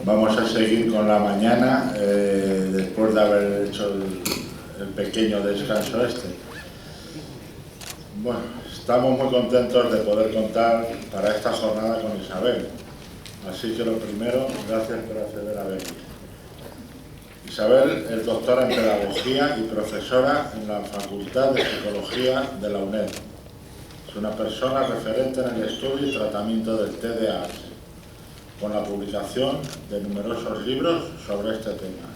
Vamos a seguir con la mañana, después de haber hecho el pequeño descanso este. Bueno, estamos muy contentos de poder contar para esta jornada con Isabel. Así que lo primero, gracias por acceder a venir. Isabel es doctora en Pedagogía y profesora en la Facultad de Psicología de la UNED. Es una persona referente en el estudio y tratamiento del TDAH, con la publicación de numerosos libros sobre este tema.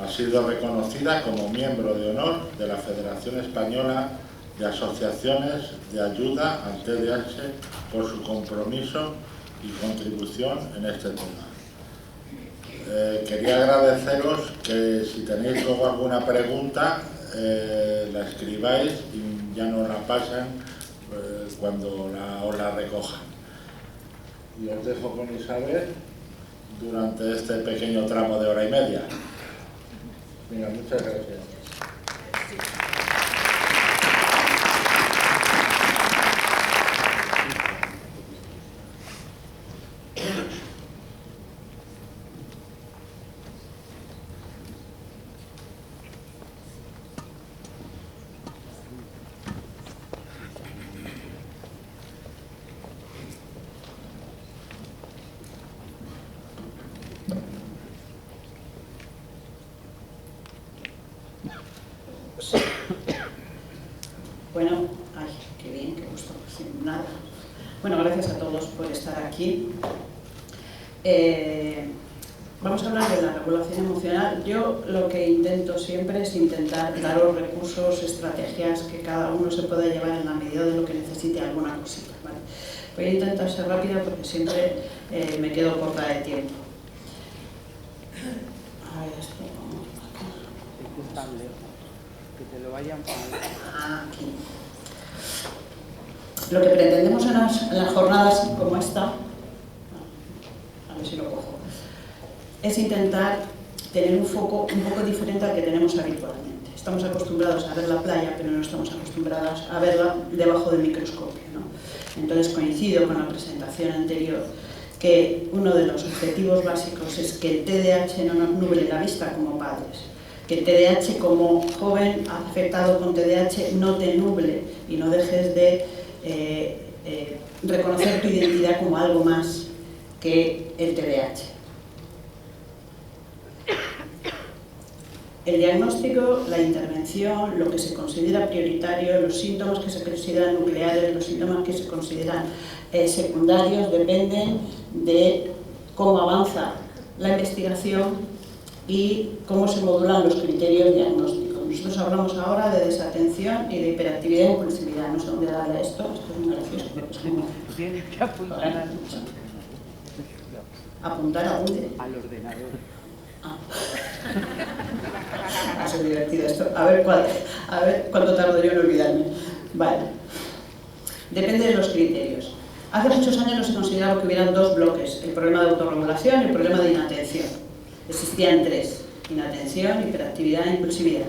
Ha sido reconocida como miembro de honor de la Federación Española de Asociaciones de Ayuda al TDAH por su compromiso y contribución en este tema. Quería agradeceros que si tenéis luego alguna pregunta la escribáis y ya nos la pasan cuando os la recojan. Y os dejo con Isabel durante este pequeño tramo de hora y media. Venga, muchas gracias. Bueno, ay, qué bien, qué gusto, sin nada. Bueno, gracias a todos por estar aquí. Vamos a hablar de la regulación emocional. Yo lo que intento siempre es intentar daros recursos, estrategias que cada uno se pueda llevar en la medida de lo que necesite alguna cosita, ¿vale? Voy a intentar ser rápida porque siempre me quedo corta de tiempo. A ver, esto vamos acá. Que te lo vayan Aquí. Lo que pretendemos en las jornadas como esta, a ver si lo cojo, es intentar tener un foco un poco diferente al que tenemos habitualmente. Estamos acostumbrados a ver la playa, pero no estamos acostumbrados a verla debajo del microscopio, ¿no? Entonces coincido con la presentación anterior que uno de los objetivos básicos es que el TDAH no nos nuble la vista como padres, que el TDAH como joven afectado con TDAH no te nuble y no dejes de reconocer tu identidad como algo más que el TDAH. El diagnóstico, la intervención, lo que se considera prioritario, los síntomas que se consideran nucleares, los síntomas que se consideran secundarios, dependen de cómo avanza la investigación y cómo se modulan los criterios diagnósticos. Nosotros hablamos ahora de desatención y de hiperactividad e impulsividad. No sé dónde darle a esto es muy gracioso. Tienes que apuntar a... ¿Apuntar a dónde? Al ordenador. Ha sido divertido esto. A ver cuánto tardo yo en olvidarme. Vale. Depende de los criterios. Hace muchos años no se consideraba que hubieran dos bloques, el problema de autorregulación y el problema de inatención. Existían tres: inatención, hiperactividad e impulsividad.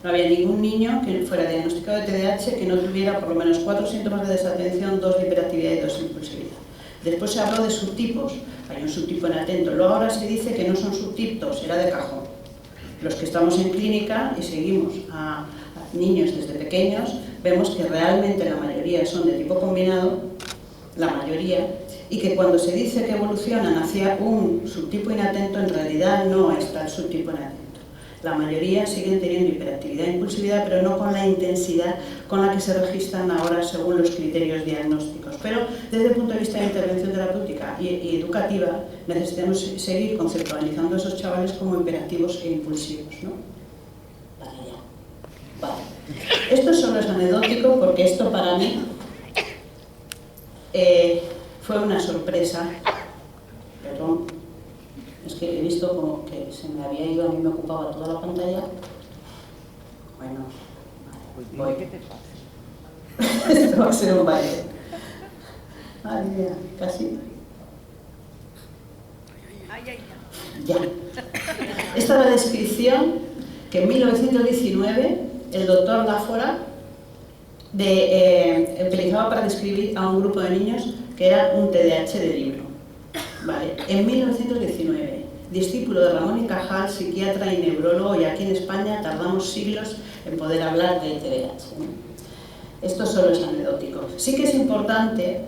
No había ningún niño que fuera diagnosticado de TDAH que no tuviera por lo menos 4 síntomas de desatención, 2 de hiperactividad y 2 de impulsividad. Después se habló de subtipos. Hay un subtipo inatento. Luego ahora se dice que no son subtipos, era de cajón. Los que estamos en clínica y seguimos a niños desde pequeños, vemos que realmente la mayoría son de tipo combinado, la mayoría, y que cuando se dice que evolucionan hacia un subtipo inatento, en realidad no está el subtipo inatento. La mayoría siguen teniendo hiperactividad e impulsividad, pero no con la intensidad con la que se registran ahora según los criterios diagnósticos. Pero desde el punto de vista de intervención terapéutica y educativa, necesitamos seguir conceptualizando a esos chavales como hiperactivos e impulsivos, ¿no? Vale, ya. Vale. Esto solo es anecdótico porque esto para mí fue una sorpresa. Perdón. Es que he visto como que se me había ido, a mí me ocupaba toda la pantalla. Bueno, Pues dime qué te pasa. Esto va a ser un baile. Ay, mira, casi. Ya. Esta es la descripción que en 1919 el doctor Lafora utilizaba para describir a un grupo de niños que era un TDAH de libro. Vale, en 1919. discípulo de Ramón y Cajal, psiquiatra y neurólogo, y aquí en España tardamos siglos en poder hablar del TDAH, ¿no? Esto solo es anecdótico. Sí que es importante,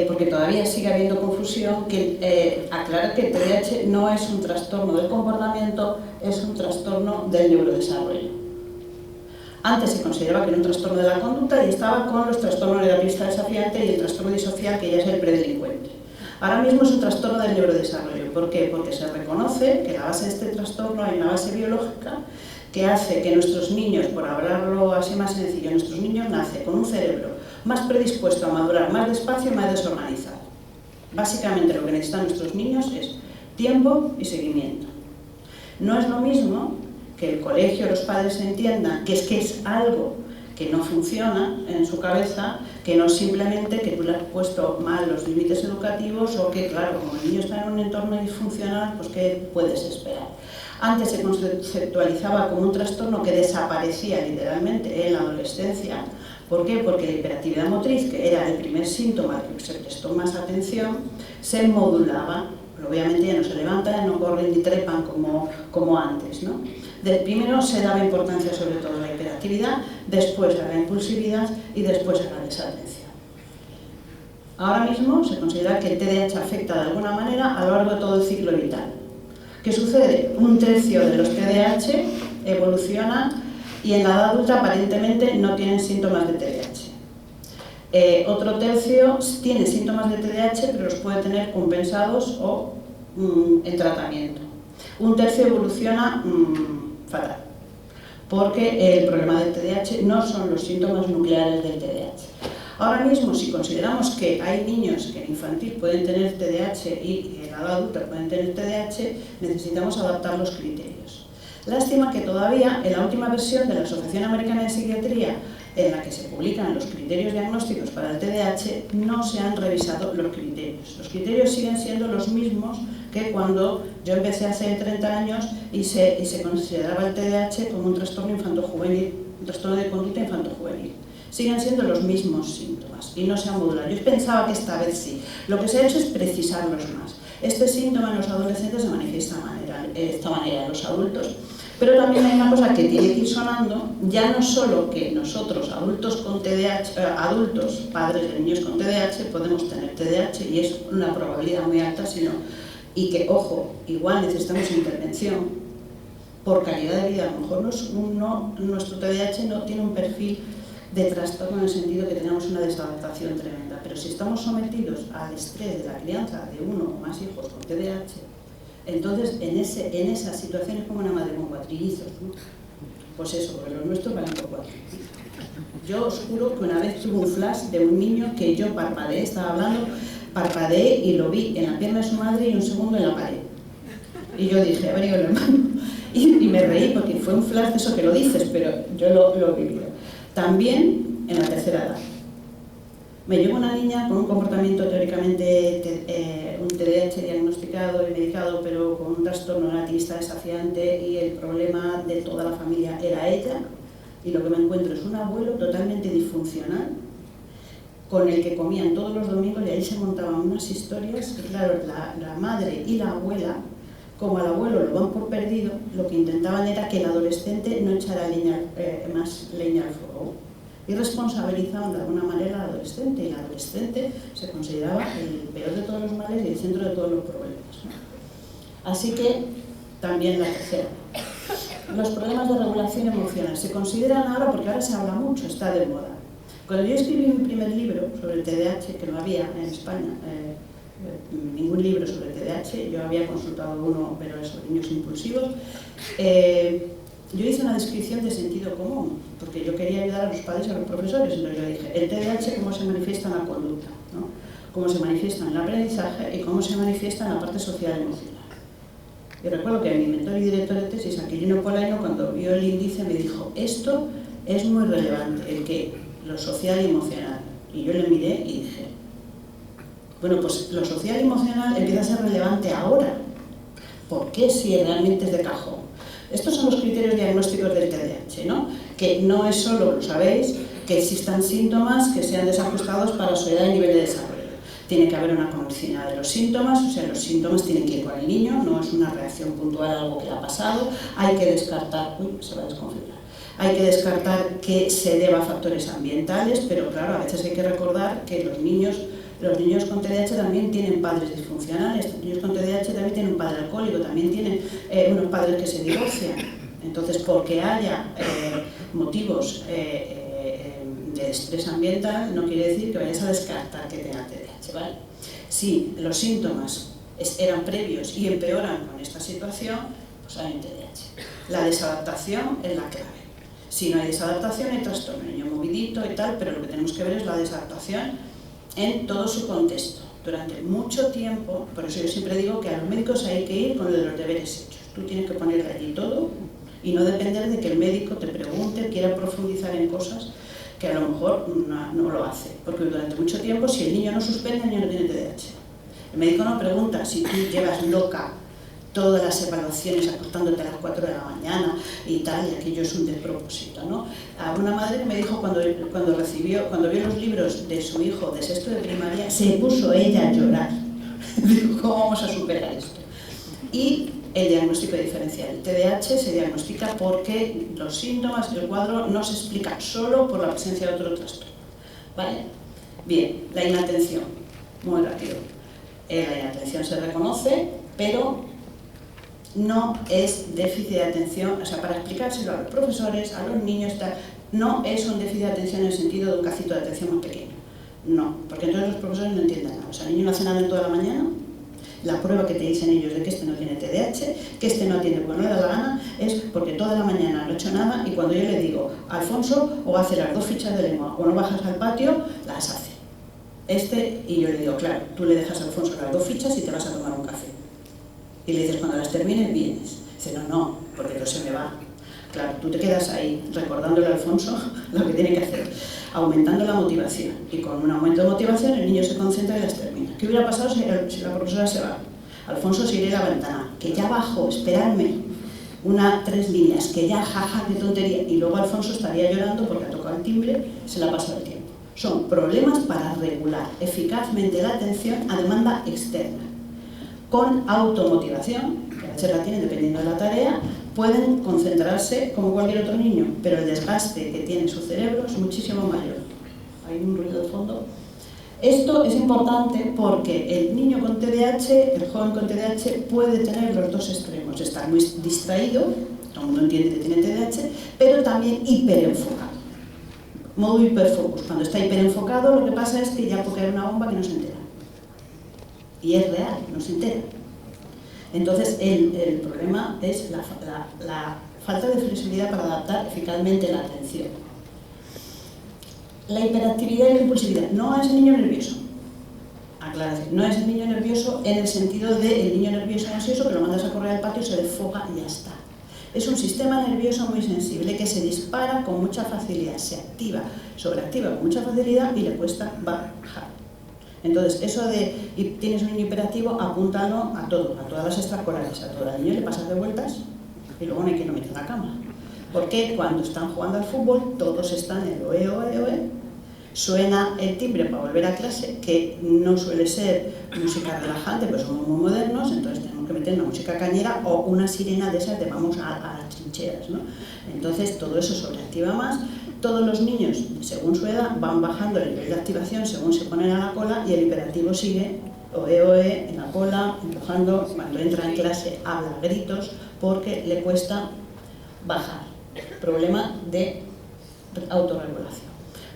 porque todavía sigue habiendo confusión, que aclarar que el TDAH no es un trastorno del comportamiento, es un trastorno del neurodesarrollo. Antes se consideraba que era un trastorno de la conducta y estaba con los trastornos de la pista desafiante y el trastorno disocial, que ya es el predelincuente. Ahora mismo es un trastorno del neurodesarrollo. ¿Por qué? Porque se reconoce que la base de este trastorno hay una base biológica que hace que nuestros niños, por hablarlo así más sencillo, nuestros niños nacen con un cerebro más predispuesto a madurar más despacio y más desorganizado. Básicamente lo que necesitan nuestros niños es tiempo y seguimiento. No es lo mismo que el colegio, los padres entiendan que es algo que no funciona en su cabeza, que no simplemente que tú le has puesto mal los límites educativos o que, claro, como el niño está en un entorno disfuncional, pues ¿qué puedes esperar? Antes se conceptualizaba como un trastorno que desaparecía literalmente en la adolescencia. ¿Por qué? Porque la hiperactividad motriz, que era el primer síntoma que se prestó más atención, se modulaba. Obviamente ya no se levantan, no corren ni trepan como antes, ¿no? Primero se daba importancia sobre todo a la hiperactividad, después a la impulsividad y después a la desatención. Ahora mismo se considera que el TDAH afecta de alguna manera a lo largo de todo el ciclo vital. ¿Qué sucede? Un tercio de los TDAH evolucionan y en la edad adulta aparentemente no tienen síntomas de TDAH. Otro tercio tiene síntomas de TDAH pero los puede tener compensados o en tratamiento. Un tercio evoluciona fatal, porque el problema del TDAH no son los síntomas nucleares del TDAH. Ahora mismo, si consideramos que hay niños que en infantil pueden tener TDAH y en la edad adulta pueden tener TDAH, necesitamos adaptar los criterios. Lástima que todavía en la última versión de la Asociación Americana de Psiquiatría, en la que se publican los criterios diagnósticos para el TDAH, no se han revisado los criterios. Los criterios siguen siendo los mismos que cuando yo empecé hace 30 años y se consideraba el TDAH como un trastorno infanto-juvenil, un trastorno de conducta infanto-juvenil. Siguen siendo los mismos síntomas y no se han modulado. Yo pensaba que esta vez sí. Lo que se ha hecho es precisarlos más. Este síntoma en los adolescentes se manifiesta de esta manera en los adultos. Pero también hay una cosa que tiene que ir sonando, ya no solo que nosotros, adultos con TDAH, adultos, padres de niños con TDAH, podemos tener TDAH y es una probabilidad muy alta, sino y que, ojo, igual necesitamos intervención por calidad de vida. A lo mejor nuestro TDAH no tiene un perfil de trastorno en el sentido que tenemos una desadaptación tremenda, pero si estamos sometidos al estrés de la crianza de uno o más hijos con TDAH, entonces en esa situación es como una madre con cuatrillizos, ¿no? Pues eso, porque los nuestros valen por 4. Yo os juro que una vez tuve un flash de un niño que yo parpadeé, estaba hablando, parpadeé y lo vi en la pierna de su madre y un segundo en la pared. Y yo dije, abrigo el hermano. Y me reí porque fue un flash de eso que lo dices, pero yo lo he vivido. También en la tercera edad. Me llegó una niña con un comportamiento teóricamente, un TDAH diagnosticado y medicado, pero con un trastorno relativista desafiante, y el problema de toda la familia era ella, y lo que me encuentro es un abuelo totalmente disfuncional, con el que comían todos los domingos y ahí se montaban unas historias, que claro, la madre y la abuela, como al abuelo lo van por perdido, lo que intentaban era que el adolescente no echara más leña al fuego. Y responsabilizaban de alguna manera al adolescente, y el adolescente se consideraba el peor de todos los males y el centro de todos los problemas, ¿no? Así que también la tercera. Los problemas de regulación emocional se consideran ahora, porque ahora se habla mucho, está de moda. Cuando yo escribí mi primer libro sobre el TDAH, que no había en España, ningún libro sobre TDAH, yo había consultado uno, pero es sobre niños impulsivos, yo hice una descripción de sentido común, porque yo quería ayudar a los padres y a los profesores. Entonces yo dije, el TDAH cómo se manifiesta en la conducta, ¿no? Cómo se manifiesta en el aprendizaje y cómo se manifiesta en la parte social y emocional. Yo recuerdo que mi mentor y director de tesis, Aquilino Polaino, cuando vio el índice me dijo, esto es muy relevante, el que lo social y emocional. Y yo le miré y dije, bueno, pues lo social y emocional empieza a ser relevante ahora. ¿Por qué si realmente es de cajón? Estos son los criterios diagnósticos del TDAH, ¿no? Que no es solo, lo sabéis, que existan síntomas que sean desajustados para su edad y nivel de desarrollo. Tiene que haber una conocida de los síntomas, o sea, los síntomas tienen que ir con el niño, no es una reacción puntual a algo que le ha pasado. Hay que descartar, se va a desconfigurar. Hay que descartar que se deba a factores ambientales, pero claro, a veces hay que recordar que los niños con TDAH también tienen padres disfuncionales, los niños con TDAH también tienen un padre alcohólico, también tienen unos padres que se divorcian. Entonces, porque haya motivos de estrés ambiental, no quiere decir que vayas a descartar que tenga TDAH, ¿vale? Si los síntomas eran previos y empeoran con esta situación, pues hay un TDAH. La desadaptación es la clave. Si no hay desadaptación, hay trastorno, el niño movidito y tal, pero lo que tenemos que ver es la desadaptación en todo su contexto. Durante mucho tiempo, por eso yo siempre digo que a los médicos hay que ir con los deberes hechos. Tú tienes que ponerle allí todo y no depender de que el médico te pregunte, quiera profundizar en cosas que a lo mejor no lo hace. Porque durante mucho tiempo, si el niño no suspende, el niño no tiene TDAH. El médico no pregunta si tú llevas loca todas las evaluaciones acostándote a las 4 de la mañana y tal, y aquello es un despropósito, ¿no? A una madre que me dijo cuando vio los libros de su hijo de sexto de primaria, se puso ella a llorar. Digo, ¿cómo vamos a superar esto? Y el diagnóstico diferencial. El TDAH se diagnostica porque los síntomas del cuadro no se explican solo por la presencia de otro trastorno. ¿Vale? Bien, la inatención. Muy rápido. La inatención se reconoce, pero no es déficit de atención, o sea, para explicárselo a los profesores, a los niños, no es un déficit de atención en el sentido de un cacito de atención más pequeño. No, porque entonces los profesores no entienden nada. O sea, el niño no hace nada en toda la mañana. La prueba que te dicen ellos de que este no tiene TDAH, que este no atiende cuando le da la gana, es porque toda la mañana no ha hecho nada y cuando yo le digo, Alfonso, o hace las 2 fichas de lengua o no bajas al patio, las hace. Y yo le digo, claro, tú le dejas a Alfonso las 2 fichas y te vas a tomar un café. Y le dices, cuando las termines, vienes. Dice, no, porque no se me va. Claro, tú te quedas ahí recordándole a Alfonso lo que tiene que hacer, aumentando la motivación. Y con un aumento de motivación el niño se concentra y las termina. ¿Qué hubiera pasado si la profesora se va? Alfonso se irá a la ventana, que ya bajo, esperadme, 3 líneas, que ya jaja, qué tontería. Y luego Alfonso estaría llorando porque ha tocado el timbre, se le ha pasado el tiempo. Son problemas para regular eficazmente la atención a demanda externa. Con automotivación, que a veces la tienen dependiendo de la tarea, pueden concentrarse como cualquier otro niño, pero el desgaste que tiene su cerebro es muchísimo mayor. Hay un ruido de fondo. Esto es importante porque el niño con TDAH, el joven con TDAH, puede tener los dos extremos. Estar muy distraído, todo el mundo entiende que tiene TDAH, pero también hiperenfocado. Modo hiperfocus. Cuando está hiperenfocado, lo que pasa es que ya puede caer una bomba que no se entera. Y es real, no se entera. Entonces, el problema es la falta de flexibilidad para adaptar eficazmente la atención. La hiperactividad y la impulsividad no es el niño nervioso. Aclaración, no es el niño nervioso en el sentido de el niño nervioso ansioso que lo mandas a correr al patio, se desfoca y ya está. Es un sistema nervioso muy sensible que se dispara con mucha facilidad, se activa, sobreactiva con mucha facilidad y le cuesta bajar. Entonces, eso de tienes un niño hiperactivo, apúntalo a todo, a todas las extraescolares, a todo el niño le pasas de vueltas y luego no hay que no meter en la cama. Porque cuando están jugando al fútbol, todos están en el oe, oe, oe, suena el timbre para volver a clase, que no suele ser música relajante, pero somos muy modernos, entonces tenemos que meter una música cañera o una sirena de esas de vamos a las trincheras, ¿no? Entonces, todo eso sobreactiva más. Todos los niños, según su edad, van bajando el nivel de activación según se ponen a la cola y el hiperactivo sigue oe, oe, en la cola, empujando, cuando entra en clase habla a gritos porque le cuesta bajar. Problema de autorregulación.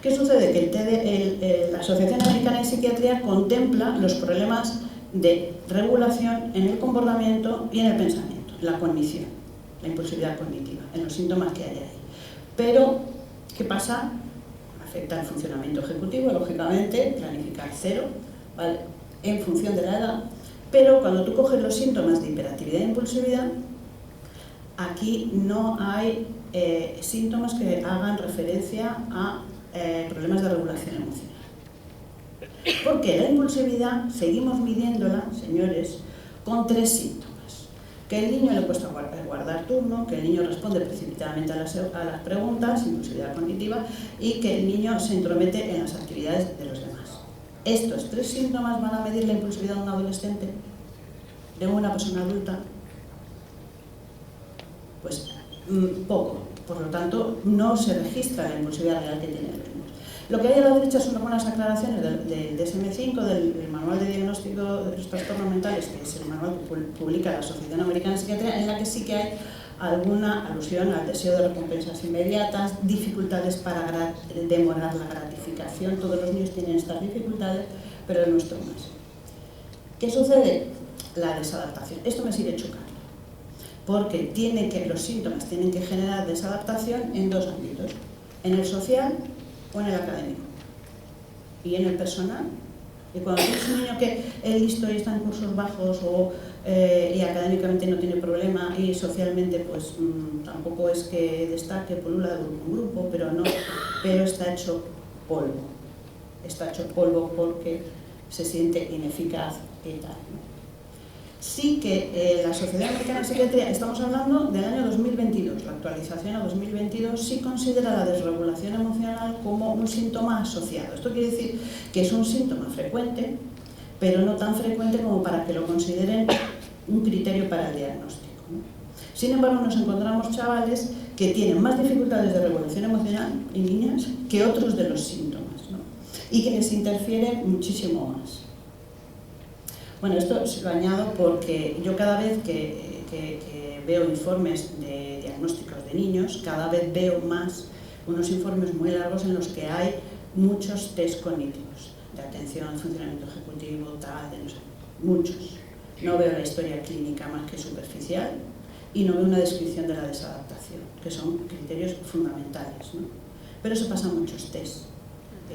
¿Qué sucede? Que la Asociación Americana de Psiquiatría contempla los problemas de regulación en el comportamiento y en el pensamiento, en la cognición, la impulsividad cognitiva, en los síntomas que hay ahí. Pero, ¿qué pasa? Afecta el funcionamiento ejecutivo, lógicamente, planificar 0, ¿vale? En función de la edad. Pero cuando tú coges los síntomas de hiperactividad e impulsividad, aquí no hay síntomas que hagan referencia a problemas de regulación emocional. Porque la impulsividad seguimos midiéndola, señores, con 3 síntomas. Que el niño le cuesta guardar turno, que el niño responde precipitadamente a las preguntas, impulsividad cognitiva, y que el niño se entromete en las actividades de los demás. ¿Estos 3 síntomas van a medir la impulsividad de un adolescente? ¿De una persona adulta? Pues poco. Por lo tanto, no se registra la impulsividad real que tienen los niños. Lo que hay a la derecha son algunas aclaraciones del DSM-5, del Manual de Diagnóstico de los Trastornos Mentales, que es el manual que publica la Asociación Americana de Psiquiatría, en la que sí que hay alguna alusión al deseo de recompensas inmediatas, dificultades para demorar la gratificación. Todos los niños tienen estas dificultades, pero el nuestro más. ¿Qué sucede? La desadaptación. Esto me sigue chocando, porque los síntomas tienen que generar desadaptación en 2 ámbitos, en el social o en el académico, y en el personal. Y cuando tienes un niño que es listo y está en cursos bajos y académicamente no tiene problema y socialmente pues tampoco es que destaque, polula de grupo en grupo, pero está hecho polvo. Está hecho polvo porque se siente ineficaz y tal, ¿no? Sí que la Sociedad Americana de Psiquiatría, estamos hablando del año 2022, la actualización a 2022, sí considera la desregulación emocional como un síntoma asociado. Esto quiere decir que es un síntoma frecuente, pero no tan frecuente como para que lo consideren un criterio para el diagnóstico, ¿no? Sin embargo, nos encontramos chavales que tienen más dificultades de regulación emocional en niñas que otros de los síntomas, ¿no? Y que les interfiere muchísimo más. Bueno, esto se lo añado porque yo cada vez que veo informes de diagnósticos de niños, cada vez veo más unos informes muy largos en los que hay muchos test cognitivos, de atención, funcionamiento ejecutivo, tal, de no sé, muchos. No veo la historia clínica más que superficial y no veo una descripción de la desadaptación, que son criterios fundamentales, ¿no? Pero se pasan muchos test.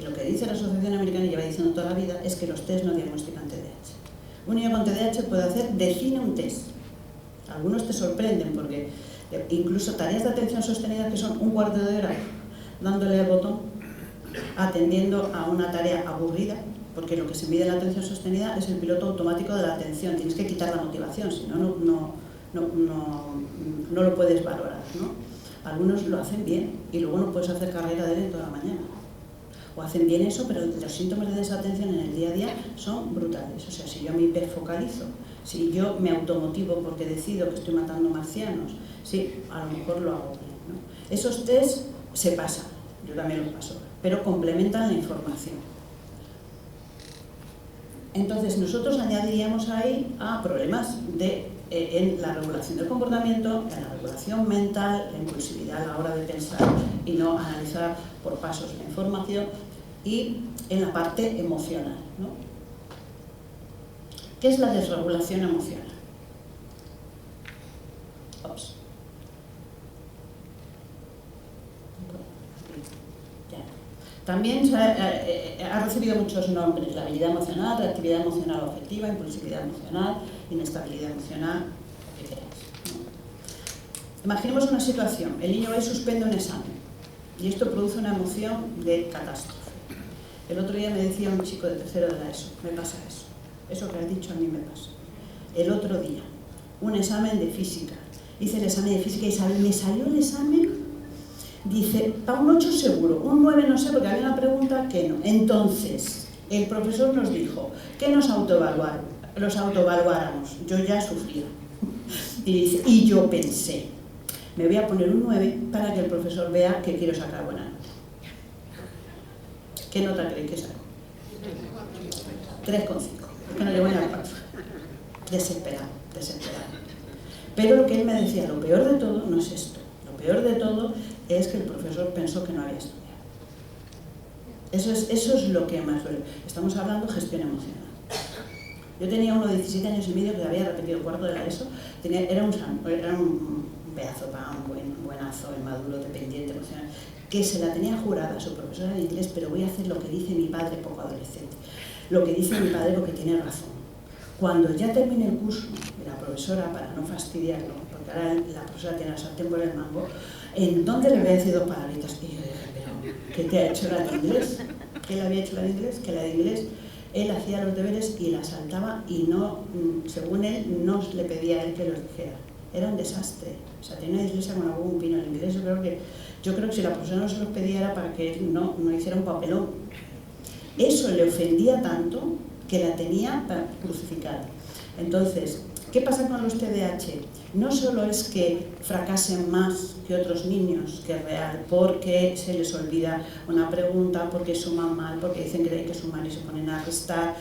Y lo que dice la Asociación Americana, y lleva diciendo toda la vida, es que los test no diagnostican TDAH. Un niño con TDAH puede hacer de cine un test. Algunos te sorprenden porque incluso tareas de atención sostenida que son un cuarto de hora dándole al botón, atendiendo a una tarea aburrida, porque lo que se mide en la atención sostenida es el piloto automático de la atención. Tienes que quitar la motivación, si no lo puedes valorar, ¿no? Algunos lo hacen bien y luego no puedes hacer carrera de él en toda la mañana. O hacen bien eso, pero los síntomas de desatención en el día a día son brutales. O sea, si yo me hiperfocalizo, si yo me automotivo porque decido que estoy matando marcianos, sí, a lo mejor lo hago bien, ¿no? Esos test se pasan, yo también los paso, pero complementan la información. Entonces, nosotros añadiríamos ahí a problemas en la regulación del comportamiento, en la regulación mental, la impulsividad a la hora de pensar y no analizar por pasos la información, y en la parte emocional, ¿no? ¿Qué es la desregulación emocional? Ops. Ya. También ha recibido muchos nombres: la habilidad emocional, reactividad emocional o afectiva, impulsividad emocional, inestabilidad emocional, lo que queráis, ¿no? Imaginemos una situación: el niño va y suspende un examen y esto produce una emoción de catástrofe. El otro día me decía un chico de tercero de la ESO: me pasa eso. Eso que has dicho a mí me pasa. El otro día, un examen de física. Hice el examen de física y me salió el examen, dice, para un 8 seguro, un 9 no sé, porque había una pregunta que no. Entonces, el profesor nos dijo que los autoevaluáramos. Yo ya sufría. Y yo pensé, me voy a poner un 9 para que el profesor vea que quiero sacar buena nota. ¿Qué nota creéis que saco? 3,5. Que no llevo ni al 4. Desesperado. Pero lo que él me decía, lo peor de todo no es esto. Lo peor de todo es que el profesor pensó que no había estudiado. Eso es lo que más duele. Estamos hablando de gestión emocional. Yo tenía uno de 17 años y medio que había repetido cuarto de la ESO. Era un pedazo de pan, buenazo, maduro, dependiente, emocional, que se la tenía jurada a su profesora de inglés, pero voy a hacer lo que dice mi padre poco adolescente. Lo que dice mi padre porque tiene razón. Cuando ya termine el curso, la profesora, para no fastidiarlo, porque ahora la profesora tiene la sartén por el mango, ¿en dónde le voy a decir 2 palabritas? Y yo dije, pero ¿qué te ha hecho la de inglés? ¿Qué le había hecho la de inglés? Que la de inglés, él hacía los deberes y la saltaba y no, según él, no le pedía a él que los dijera. Era un desastre. O sea, tenía una dislexia con algún pino en inglés. Yo creo que si la profesora no se los pedía era para que él no hiciera un papelón. eso le ofendía tanto que la tenía crucificada. Entonces, ¿qué pasa con los TDAH? No solo es que fracasen más que otros niños, que es real, porque se les olvida una pregunta, porque suman mal, porque dicen que hay que sumar y se ponen a restar.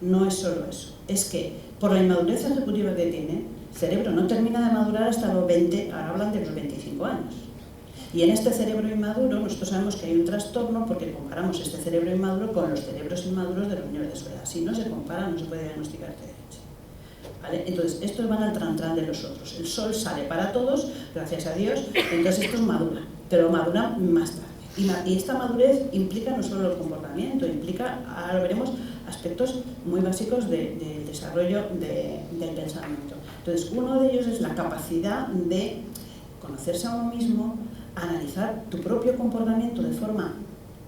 No es solo eso, es que por la inmadurez ejecutiva que tiene, el cerebro no termina de madurar hasta los 20, ahora hablan de los 25 años. Y en este cerebro inmaduro nosotros sabemos que hay un trastorno porque comparamos este cerebro inmaduro con los cerebros inmaduros de los niños de su edad. Si no se compara, no se puede diagnosticar TDAH. ¿Vale? Entonces, estos van al tran-tran de los otros. El sol sale para todos, gracias a Dios, entonces estos maduran, pero maduran más tarde. Y esta madurez implica no solo el comportamiento, implica, ahora lo veremos, aspectos muy básicos del desarrollo del pensamiento. Entonces, uno de ellos es la capacidad de conocerse a uno mismo, analizar tu propio comportamiento de forma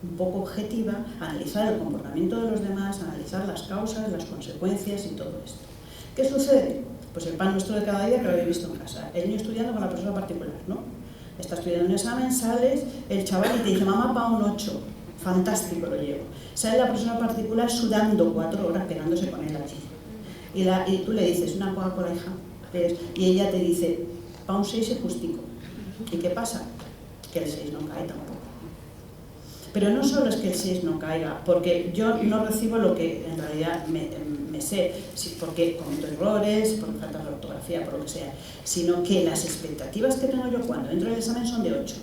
un poco objetiva, analizar el comportamiento de los demás, analizar las causas, las consecuencias y todo esto. ¿Qué sucede? Pues el pan nuestro de cada día que lo habéis visto en casa. El niño estudiando con la profesora particular, ¿no? Está estudiando un examen, sales, el chaval y te dice, mamá, pa' un 8. Fantástico, lo llevo. Sale la profesora particular sudando 4 horas pegándose con él allí. Y tú le dices, una Coca-Cola, hija. Y ella te dice, pa' un 6 es justico. ¿Y qué pasa? Que el 6 no cae tampoco. Pero no solo es que el 6 no caiga, porque yo no recibo lo que en realidad me sé, porque cometo errores, por falta de ortografía, por lo que sea, sino que las expectativas que tengo yo cuando entro en el examen son de 8.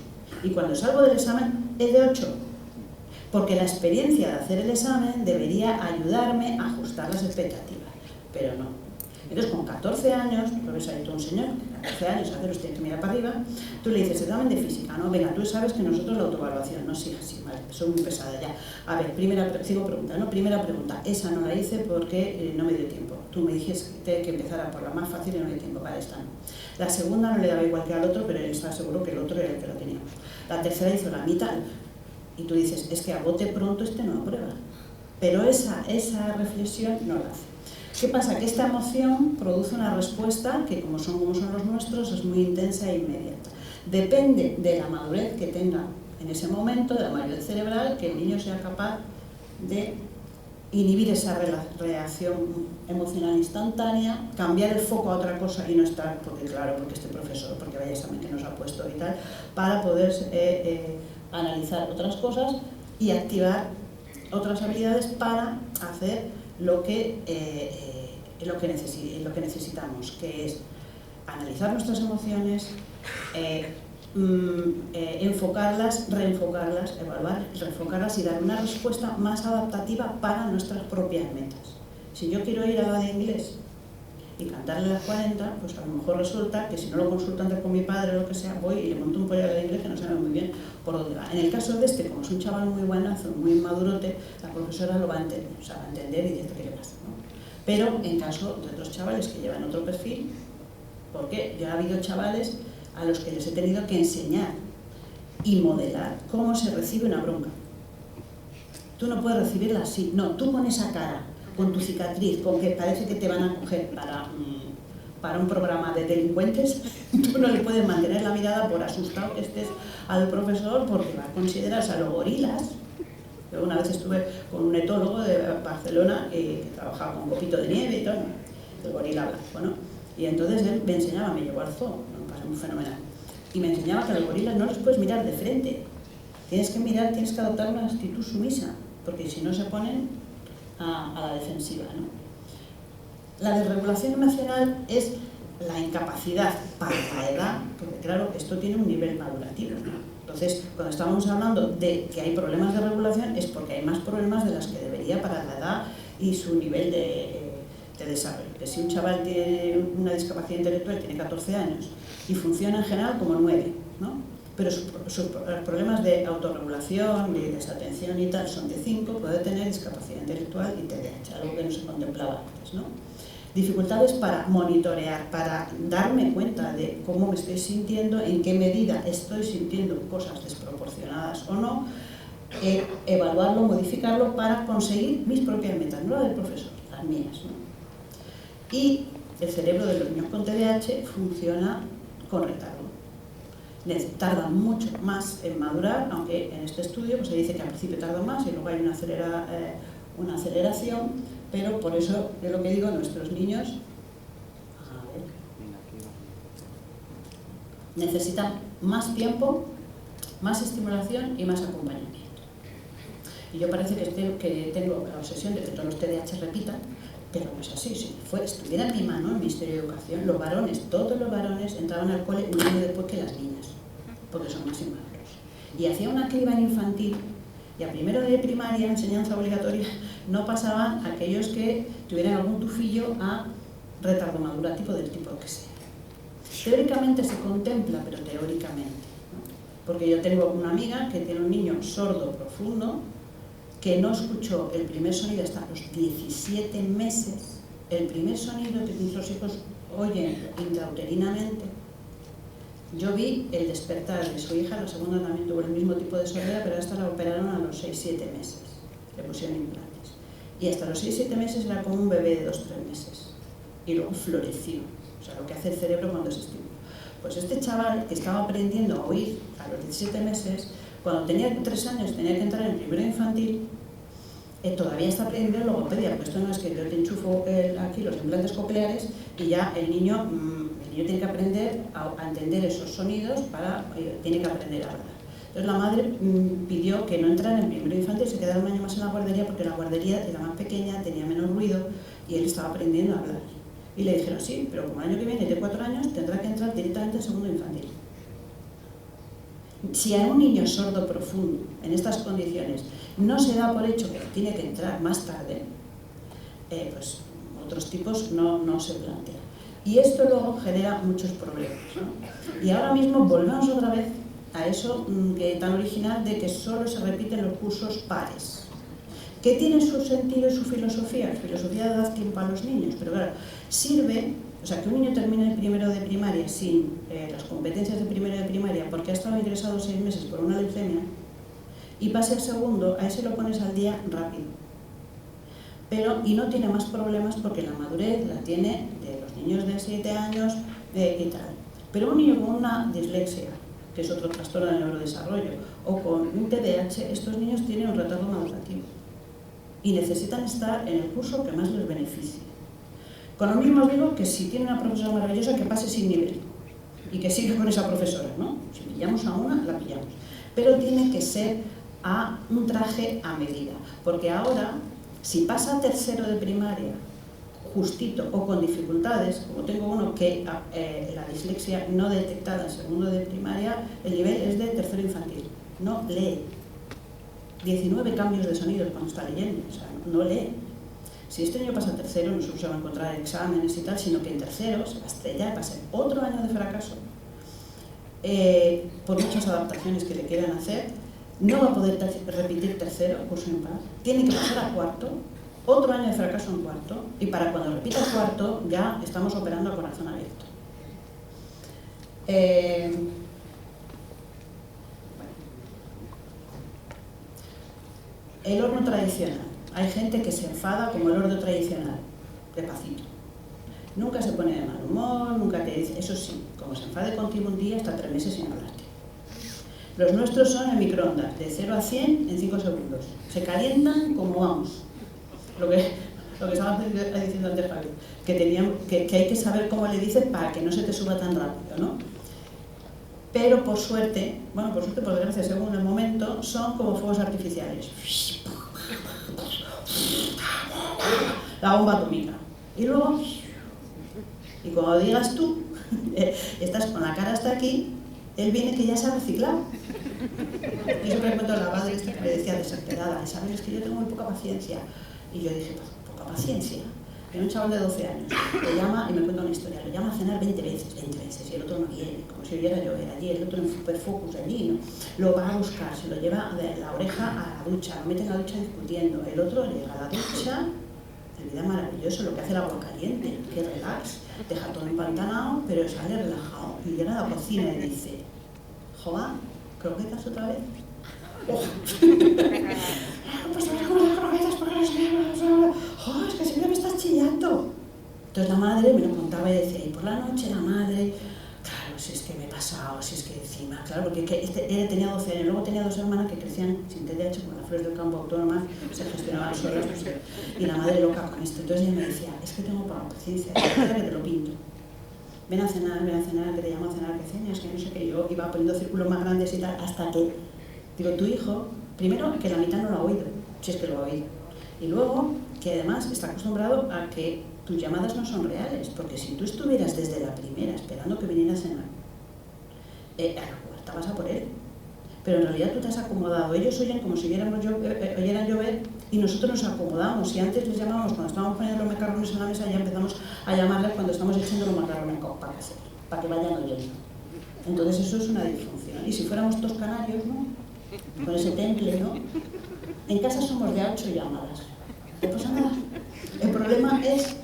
Y cuando salgo del examen es de 8. Porque la experiencia de hacer el examen debería ayudarme a ajustar las expectativas, pero no. Entonces, con 14 años, tú ves ahí todo un señor, 14 años, hace los tienes que mirar para arriba, tú le dices, examen de física, ¿no? Venga, tú sabes que nosotros la autoevaluación, no, sí, vale, soy muy pesada ya. A ver, sigo preguntando, ¿no? Primera pregunta, esa no la hice porque no me dio tiempo. Tú me dijiste que empezara por la más fácil y no me dio tiempo para esta, ¿no? La segunda no le daba igual que al otro, pero él estaba seguro que el otro era el que lo tenía. La tercera hizo la mitad, y tú dices, es que a bote pronto no aprueba. Pero esa reflexión no la hace. ¿Qué pasa? Que esta emoción produce una respuesta que, como son los nuestros, es muy intensa e inmediata. Depende de la madurez que tenga en ese momento, de la madurez cerebral, que el niño sea capaz de inhibir esa reacción emocional instantánea, cambiar el foco a otra cosa y no estar, porque este profesor, porque vaya examen que nos ha puesto y tal, para poder analizar otras cosas y activar otras habilidades para hacer lo que necesitamos, que es analizar nuestras emociones, enfocarlas, reenfocarlas, evaluar, reenfocarlas y dar una respuesta más adaptativa para nuestras propias metas. Si yo quiero ir a la de inglés y cantarle las 40, pues a lo mejor resulta que si no lo consulto antes con mi padre o lo que sea, voy y le monto un pollo de inglés que no sabe muy bien por dónde va. En el caso de este, como es un chaval muy buenazo, muy madurote, la profesora lo va a entender, o sea, va a entender y dice qué le pasa, ¿no? Pero en caso de otros chavales que llevan otro perfil, porque ya ha habido chavales a los que les he tenido que enseñar y modelar cómo se recibe una bronca. Tú no puedes recibirla así, no, tú con esa cara, con tu cicatriz, con que parece que te van a coger para un programa de delincuentes, tú no le puedes mantener la mirada por asustado que estés al profesor porque va a considerar, o sea, los gorilas. Yo una vez estuve con un etólogo de Barcelona que trabajaba con copito de nieve y todo, el gorila blanco, ¿no? Y entonces él me enseñaba, me llevó al zoo, me pasó muy fenomenal, y me enseñaba que a los gorilas no los puedes mirar de frente, tienes que adoptar una actitud sumisa, porque si no se ponen a la defensiva, ¿no? La desregulación emocional es la incapacidad para la edad, porque claro, esto tiene un nivel madurativo, ¿no? Entonces, cuando estamos hablando de que hay problemas de regulación, es porque hay más problemas de las que debería para la edad y su nivel de desarrollo. Que si un chaval tiene una discapacidad intelectual, tiene 14 años y funciona en general como 9, ¿no? Pero sus problemas de autorregulación, de desatención y tal, son de 5, puede tener discapacidad intelectual y TDAH, algo que no se contemplaba antes, ¿no? Dificultades para monitorear, para darme cuenta de cómo me estoy sintiendo, en qué medida estoy sintiendo cosas desproporcionadas o no, evaluarlo, modificarlo para conseguir mis propias metas, no las del profesor, las mías, ¿no? Y el cerebro de los niños con TDAH funciona con retardo. tarda mucho más en madurar, aunque en este estudio pues, se dice que al principio tarda más y luego hay una aceleración, pero por eso yo lo que digo, nuestros niños necesitan más tiempo, más estimulación y más acompañamiento. Y yo parece que tengo la obsesión de que todos los TDAH repitan, pero no es así. Si estuviera en mi mano, el Ministerio de Educación, los varones, todos los varones entraban al cole un año después que las niñas, porque son más inmaduros. Y hacía una criba en infantil, y a primero de primaria, enseñanza obligatoria, no pasaban aquellos que tuvieran algún tufillo a retardo madurativo del tipo que sea. Teóricamente se contempla, pero teóricamente, ¿no? Porque yo tengo una amiga que tiene un niño sordo profundo, que no escuchó el primer sonido hasta los 17 meses, el primer sonido que nuestros hijos oyen intrauterinamente. Yo vi el despertar de su hija, la segunda también tuvo el mismo tipo de sordera, pero esta la operaron a los 6-7 meses, le pusieron implantes. Y hasta los 6-7 meses era como un bebé de 2-3 meses, y luego floreció, o sea, lo que hace el cerebro cuando se estimula. Pues este chaval que estaba aprendiendo a oír a los 17 meses, cuando tenía 3 años tenía que entrar en primero infantil, todavía está aprendiendo logopedia, porque esto no es que yo te enchufo aquí los implantes cocleares y ya el niño tiene que aprender a entender esos sonidos, tiene que aprender a hablar. Entonces la madre pidió que no entrara en primero infantil, se quedara un año más en la guardería, porque la guardería era más pequeña, tenía menos ruido y él estaba aprendiendo a hablar. Y le dijeron, sí, pero como el año que viene, de 4 años, tendrá que entrar directamente en segundo infantil. Si a un niño sordo profundo, en estas condiciones, no se da por hecho que tiene que entrar más tarde, pues otros tipos no se plantean. Y esto luego genera muchos problemas, ¿no? Y ahora mismo volvemos otra vez a eso tan original de que solo se repiten los cursos pares. ¿Qué tiene su sentido y su filosofía? La filosofía de dar tiempo a los niños, pero claro, sirve, o sea, que un niño termine el primero de primaria sin las competencias de primero de primaria porque ha estado ingresado 6 meses por una leucemia y pase al segundo, a ese lo pones al día rápido. Y no tiene más problemas porque la madurez la tiene de los niños de 7 años y tal. Pero un niño con una dislexia, que es otro trastorno del neurodesarrollo, o con un TDAH, estos niños tienen un retardo madurativo y necesitan estar en el curso que más les beneficie. Con lo mismo os digo que si tiene una profesora maravillosa, que pase sin nivel y que siga con esa profesora, ¿no? Si pillamos a una, la pillamos. Pero tiene que ser a un traje a medida, porque ahora, si pasa a tercero de primaria, justito o con dificultades, como tengo uno que la dislexia no detectada en segundo de primaria, el nivel es de tercero infantil, no lee. 19 cambios de sonidos cuando está leyendo, o sea, no lee. Si este niño pasa a tercero, no solo se va a encontrar exámenes y tal, sino que en tercero se va a estrellar, va a ser otro año de fracaso. Por muchas adaptaciones que le quieran hacer, no va a poder repetir tercero, curso impar, tiene que pasar a cuarto, otro año de fracaso en cuarto, y para cuando repita cuarto ya estamos operando a corazón abierto. El horno tradicional. Hay gente que se enfada como el horno tradicional, despacito. Nunca se pone de mal humor, nunca te dice, eso sí, como se enfade contigo un día, hasta 3 meses sin hablarte. Los nuestros son en microondas, de 0 a 100 en 5 segundos. Se calientan como vamos. Lo que estaba diciendo antes, Javi, que hay que saber cómo le dices para que no se te suba tan rápido, ¿no? Pero por suerte, por desgracia, según el momento, son como fuegos artificiales. La bomba atómica. Y luego, y cuando digas tú, estás con la cara hasta aquí, él viene que ya se ha reciclado. Yo siempre cuento a la madre esta que me decía desesperada, ¿sabes? Es que yo tengo muy poca paciencia. Y yo dije, pues, poca paciencia. Tiene un chaval de 12 años, lo llama, y me cuenta una historia, lo llama a cenar 20 veces, y el otro no viene, como si oyera llover allí, el otro en Superfocus allí, ¿no? Lo va a buscar, se lo lleva de la oreja a la ducha, lo mete en la ducha discutiendo, el otro llega a la ducha, el vida maravilloso, lo que hace el agua caliente, que relax, deja todo empantanado, pero sale relajado, y llega a la cocina y dice, joa, ¿croquetas otra vez? ¡Oh! Pues te voy a comer las croquetas porque no sé, ¡oh, es que siempre me estás chillando! Entonces la madre me lo contaba y decía, y por la noche la madre, claro, si es que me pasado, si es que encima, claro, porque él tenía 12 años, luego tenía 2 hermanas que crecían sin TDAH, como las flores del campo autónomas, se gestionaban solas, pues, y la madre loca con esto. Entonces ella me decía, es que tengo poca paciencia, espera que te lo pinto. Ven a cenar, que te llamo a cenar, que cenas, que no sé qué. Yo iba poniendo círculos más grandes y tal, hasta que, digo, tu hijo, primero que la mitad no lo ha oído, si es que lo ha oído. Y luego, que además está acostumbrado a que tus llamadas no son reales, porque si tú estuvieras desde la primera esperando que viniera a cenar, a la cuarta vas a por él. Pero en realidad tú te has acomodado. Ellos oyen como si oyeran llover y nosotros nos acomodamos. Y antes les llamábamos cuando estábamos poniendo los macarrones en la mesa, ya empezamos a llamarles cuando estamos echando los macarrones para que vayan oyendo. Entonces eso es una disfunción. Y si fuéramos 2 canarios, ¿no? Con ese temple, ¿no? En casa somos de 8 llamadas. No pasa nada. El problema es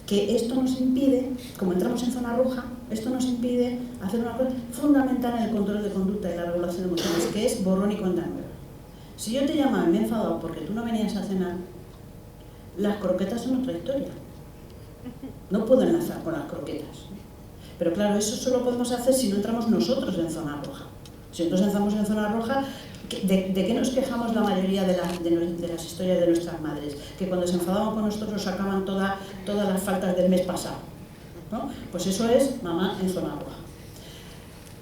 que esto nos impide, como entramos en zona roja, esto nos impide hacer una cosa fundamental en el control de conducta y la regulación de emociones, que es borrón y cuenta nueva. Si yo te llamaba y me he enfadado porque tú no venías a cenar, las croquetas son otra historia. No puedo enlazar con las croquetas. Pero claro, eso solo podemos hacer si no entramos nosotros en zona roja. Si nosotros entramos en zona roja, ¿de qué nos quejamos la mayoría de las historias de nuestras madres? Que cuando se enfadaban con nosotros sacaban todas las faltas del mes pasado, ¿no? Pues eso es mamá en zona roja.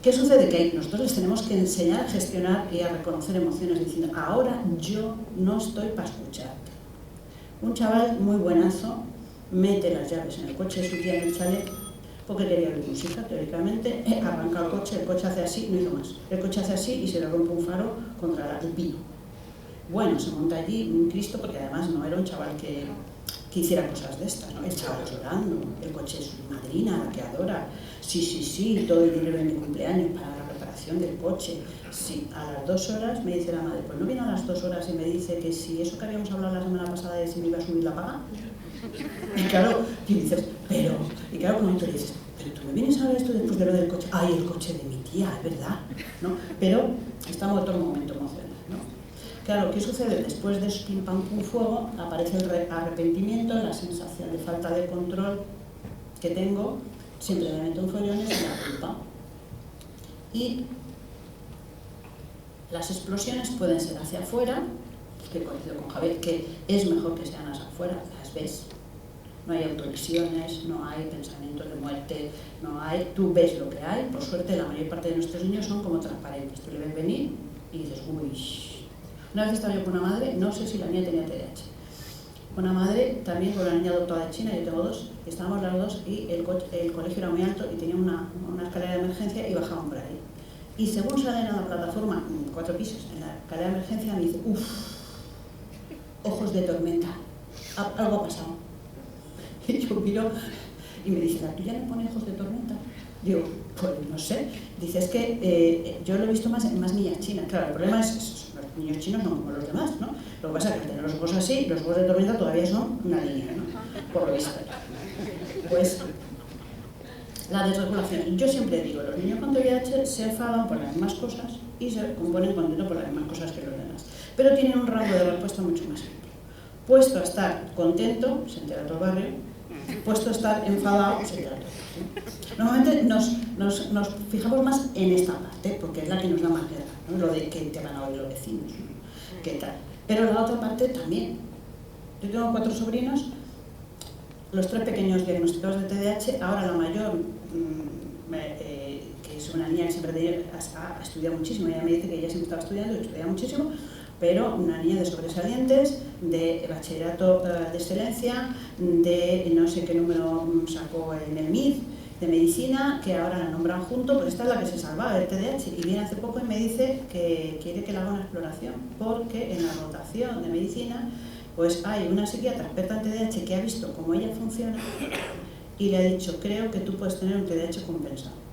¿Qué sucede? Que nosotros les tenemos que enseñar a gestionar y a reconocer emociones diciendo, ahora yo no estoy para escucharte. Un chaval muy buenazo mete las llaves en el coche de su tía en el chalet porque quería oír música, teóricamente, arranca el coche hace así, no hizo más. El coche hace así y se le rompe un faro contra el pino. Bueno, se monta allí un Cristo, porque además no era un chaval que hiciera cosas de estas, ¿no? El chaval llorando, el coche es su madrina, la que adora, sí, todo el dinero de mi cumpleaños para la reparación del coche. Sí, a las 2 horas me dice la madre, pues no viene a las 2 horas y me dice que si eso que habíamos hablado la semana pasada de si me iba a subir la paga. Y claro, y dices, y claro, cuando tú le dices, pero tú me vienes a hablar esto después de lo del coche, ay, el coche de mi tía, es verdad, ¿no? Pero estamos en otro momento emocional, ¿no? Claro, ¿qué sucede? Después de pim pam pum fuego, aparece el arrepentimiento, la sensación de falta de control que tengo, siempre me meto en follones y la culpa. Y las explosiones pueden ser hacia afuera, que coincido con Javier, que es mejor que sean hacia afuera, las ves. No hay autolesiones, no hay pensamientos de muerte, tú ves lo que hay. Por suerte, la mayor parte de nuestros niños son como transparentes. Tú le ves venir y dices, uy. Una vez estaba yo con una madre, no sé si la niña tenía TDAH. Una madre, también con una niña adoptada de China, yo tengo 2, estábamos las 2 y el colegio era muy alto y tenía una escalera de emergencia y bajaban por ahí. Y según salen a la plataforma, 4 pisos, en la escalera de emergencia me dice, ojos de tormenta, algo ha pasado. Y yo miro y me dice, ¿la tuya le pone ojos de tormenta? Digo, pues no sé. Dice, es que yo lo he visto más niñas chinas. Claro, el problema es los niños chinos no como los demás, ¿no? Lo que pasa es que al tener los ojos así, los ojos de tormenta todavía son una línea, ¿no? Por lo visto. Pues la desregulación. Yo siempre digo, los niños con TDAH se enfadan por las mismas cosas y se componen contentos por las mismas cosas que los demás. Pero tienen un rango de respuesta mucho más amplio. Puesto a estar contento, se entera todo el barrio. Puesto a estar enfadado, se entera todo el barrio. Normalmente nos fijamos más en esta parte, porque es la que nos da más guerra, ¿no? Lo de que te van a oír los vecinos, ¿no? ¿Qué tal? Pero la otra parte también. Yo tengo 4 sobrinos, los 3 pequeños diagnosticados de TDAH, ahora la mayor, que es una niña que siempre ha estudiado muchísimo, ella me dice que ella siempre estaba estudiando y estudia muchísimo, pero una niña de sobresalientes, de bachillerato de excelencia, de no sé qué número sacó en el MID, de medicina, que ahora la nombran junto, pues esta es la que se salvaba del TDAH, y viene hace poco y me dice que quiere que le haga una exploración, porque en la rotación de medicina pues hay una psiquiatra experta en TDAH que ha visto cómo ella funciona y le ha dicho, creo que tú puedes tener un TDAH compensado.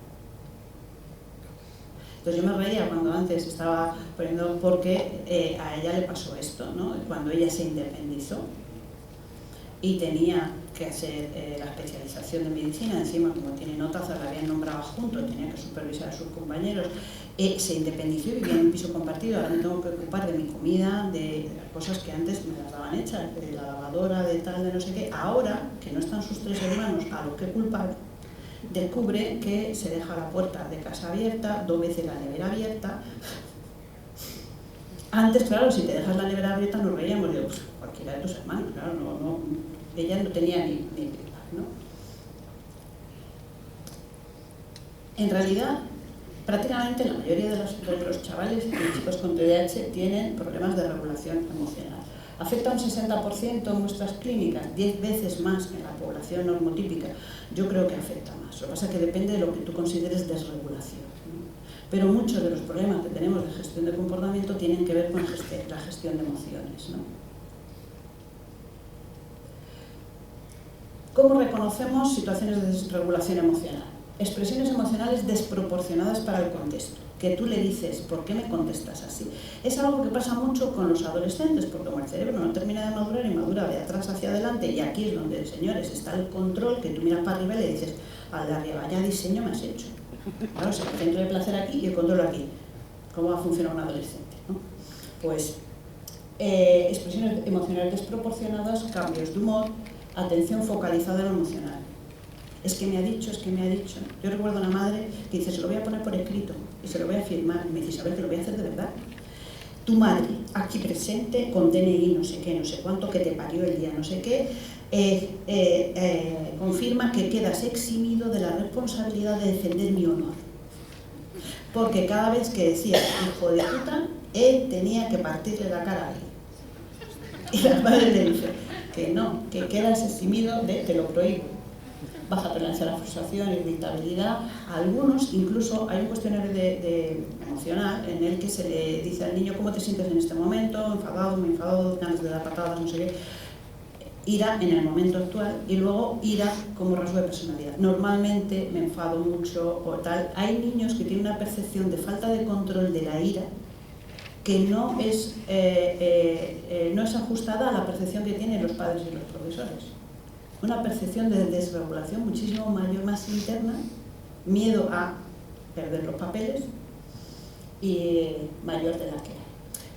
Entonces yo me reía cuando antes estaba poniendo, porque a ella le pasó esto, ¿no? Cuando ella se independizó y tenía que hacer la especialización de medicina, encima como tiene notas, la habían nombrado juntos, tenía que supervisar a sus compañeros, se independizó y vivía en un piso compartido. Ahora me tengo que ocupar de mi comida, de las cosas que antes me las daban hechas, de la lavadora, de tal, de no sé qué. Ahora, que no están sus 3 hermanos a los que culpar, descubre que se deja la puerta de casa abierta, 2 veces la nevera abierta. Antes, claro, si te dejas la nevera abierta nos reíamos, digo, pues, cualquiera de tus hermanos, claro, ella no tenía ni pipa, ¿no? En realidad, prácticamente la mayoría de los chavales y chicos con TDAH tienen problemas de regulación emocional. Afecta un 60% en nuestras clínicas, 10 veces más que en la población normotípica. Yo creo que afecta más. Lo que pasa es que depende de lo que tú consideres desregulación, ¿no? Pero muchos de los problemas que tenemos de gestión de comportamiento tienen que ver con la gestión de emociones, ¿no? ¿Cómo reconocemos situaciones de desregulación emocional? Expresiones emocionales desproporcionadas para el contexto. Que tú le dices, ¿por qué me contestas así? Es algo que pasa mucho con los adolescentes, porque como el cerebro no termina de madurar y madura de atrás hacia adelante, y aquí es donde, señores, está el control, que tú miras para arriba y le dices, al de arriba, vaya diseño me has hecho. Claro, o sea, el centro de placer aquí y el control aquí. ¿Cómo va a funcionar un adolescente, ¿no? Pues expresiones emocionales desproporcionadas, cambios de humor, atención focalizada en lo emocional. Es que me ha dicho, es que me ha dicho. Yo recuerdo a una madre que dice, se lo voy a poner por escrito y se lo voy a firmar. Y me dice, ¿sabes que lo voy a hacer de verdad? Tu madre, aquí presente, con DNI, no sé qué, no sé cuánto, que te parió el día, no sé qué, confirma que quedas eximido de la responsabilidad de defender mi honor. Porque cada vez que decía, hijo de puta, él tenía que partirle la cara a alguien. Y la madre le dice, que no, que quedas eximido de, te lo prohíbo. Baja tolerancia a la frustración, irritabilidad. A algunos, incluso, hay un cuestionario emocional en el que se le dice al niño cómo te sientes en este momento, enfadado, muy enfadado, ganas de dar patadas, no sé qué. Ira en el momento actual y luego ira como rasgo de personalidad. Normalmente me enfado mucho o tal. Hay niños que tienen una percepción de falta de control de la ira que no es ajustada a la percepción que tienen los padres y los profesores. Una percepción de desregulación muchísimo mayor, más interna, miedo a perder los papeles y mayor de la que hay.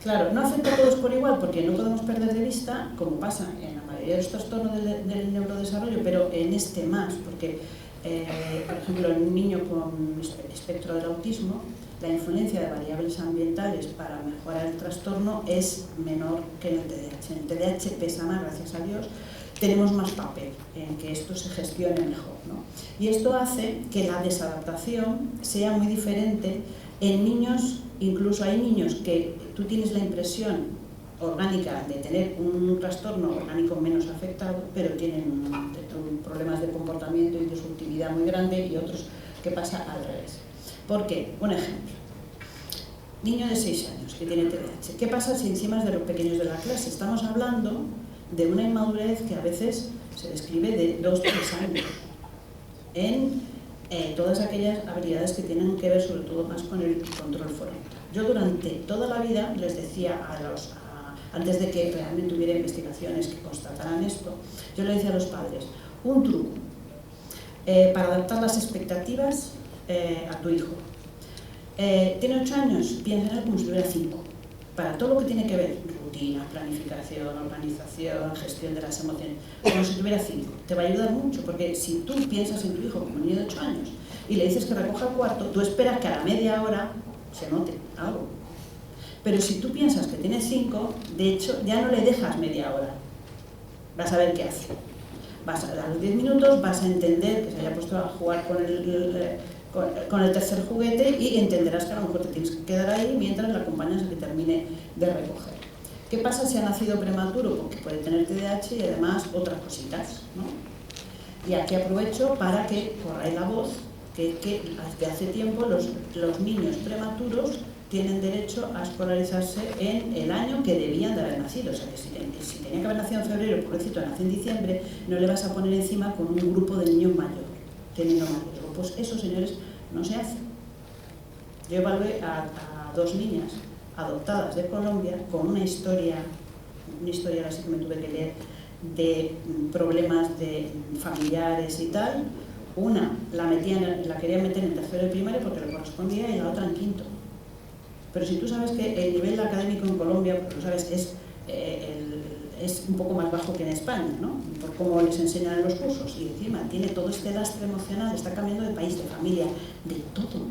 Claro, no afecta a todos por igual porque no podemos perder de vista, como pasa en la mayoría de los trastornos del neurodesarrollo, pero en este más, porque, por ejemplo, en un niño con espectro del autismo, la influencia de variables ambientales para mejorar el trastorno es menor que en el TDAH. En el TDAH pesa más, gracias a Dios, tenemos más papel en que esto se gestione mejor, ¿no? Y esto hace que la desadaptación sea muy diferente en niños. Incluso hay niños que tú tienes la impresión orgánica de tener un trastorno orgánico menos afectado, pero tienen problemas de comportamiento y de subjetividad muy grande, y otros que pasa al revés. ¿Por qué? Un ejemplo. Niño de 6 años que tiene TDAH. ¿Qué pasa si encima es de los pequeños de la clase? Estamos hablando de una inmadurez que a veces se describe de 2-3 años en todas aquellas habilidades que tienen que ver sobre todo más con el control forense. Yo durante toda la vida les decía antes de que realmente hubiera investigaciones que constataran esto, yo le decía a los padres, un truco para adaptar las expectativas a tu hijo. Tiene 8 años, piensa en él como si tuviera 5. Para todo lo que tiene que ver, rutina, planificación, organización, gestión de las emociones, como si tuviera 5. Te va a ayudar mucho, porque si tú piensas en tu hijo como un niño de 8 años y le dices que recoja el cuarto, tú esperas que a la media hora se note algo. Pero si tú piensas que tiene 5, de hecho ya no le dejas media hora. Vas a ver qué hace. A los 10 minutos vas a entender que se haya puesto a jugar con el tercer juguete y entenderás que a lo mejor te tienes que quedar ahí mientras le acompañas a que termine de recoger. ¿Qué pasa si ha nacido prematuro? Porque puede tener TDAH y además otras cositas, ¿no? Y aquí aprovecho para que corráis la voz que desde hace tiempo los niños prematuros tienen derecho a escolarizarse en el año que debían de haber nacido. O sea, que si tenía que haber nacido en febrero, pobrecito, nació en diciembre, no le vas a poner encima con un grupo de niños mayor, teniendo más riesgo. Pues eso, señores, no se hace. Yo evalué a 2 niñas adoptadas de Colombia con una historia así que me tuve que leer, de problemas de familiares y tal. Una la quería meter en tercero de primaria porque le correspondía y la otra en quinto. Pero si tú sabes que el nivel académico en Colombia, porque lo sabes, es es un poco más bajo que en España, ¿no? Por cómo les enseñan en los cursos. Y encima tiene todo este lastre emocional, está cambiando de país, de familia, de todo.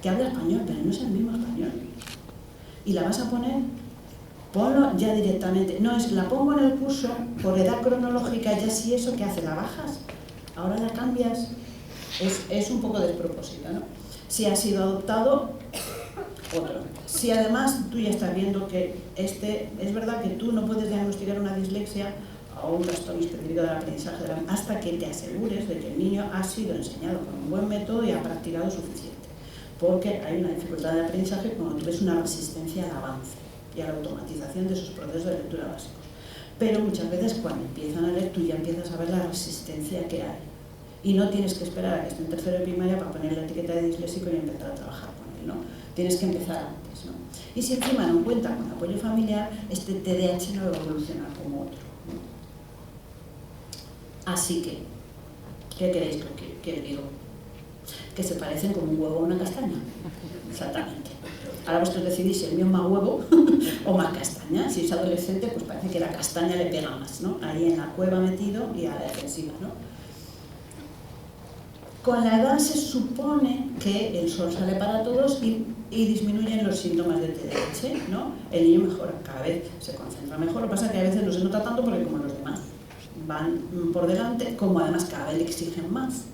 Que habla español, pero no es el mismo español. Y la vas a poner, ponlo ya directamente. No, es la pongo en el curso por edad cronológica, ya si eso, ¿qué hace? ¿La bajas? Ahora la cambias. Es un poco despropósito, ¿no? Si ha sido adoptado, otro. Si además tú ya estás viendo que es verdad que tú no puedes diagnosticar una dislexia o un trastorno específico del aprendizaje hasta que te asegures de que el niño ha sido enseñado con un buen método y ha practicado suficiente. Porque hay una dificultad de aprendizaje cuando tú ves una resistencia al avance y a la automatización de esos procesos de lectura básicos. Pero muchas veces cuando empiezan a leer tú ya empiezas a ver la resistencia que hay. Y no tienes que esperar a que esté en tercero de primaria para poner la etiqueta de disléxico y empezar a trabajar con él, ¿no? Tienes que empezar antes, ¿no? Y si encima no cuenta con apoyo familiar, este TDAH no va a evolucionar como otro, ¿no? Así que, ¿qué queréis que os digo? Que se parecen como un huevo a una castaña. Exactamente. Ahora vosotros decidís si el mío es más huevo o más castaña. Si es adolescente, pues parece que la castaña le pega más, ¿no? Ahí en la cueva metido y a la defensiva, ¿no? Con la edad se supone que el sol sale para todos y disminuyen los síntomas de TDAH, ¿no? El niño mejora, cada vez se concentra mejor. Lo que pasa es que a veces no se nota tanto porque como los demás van por delante, como además cada vez le exigen más,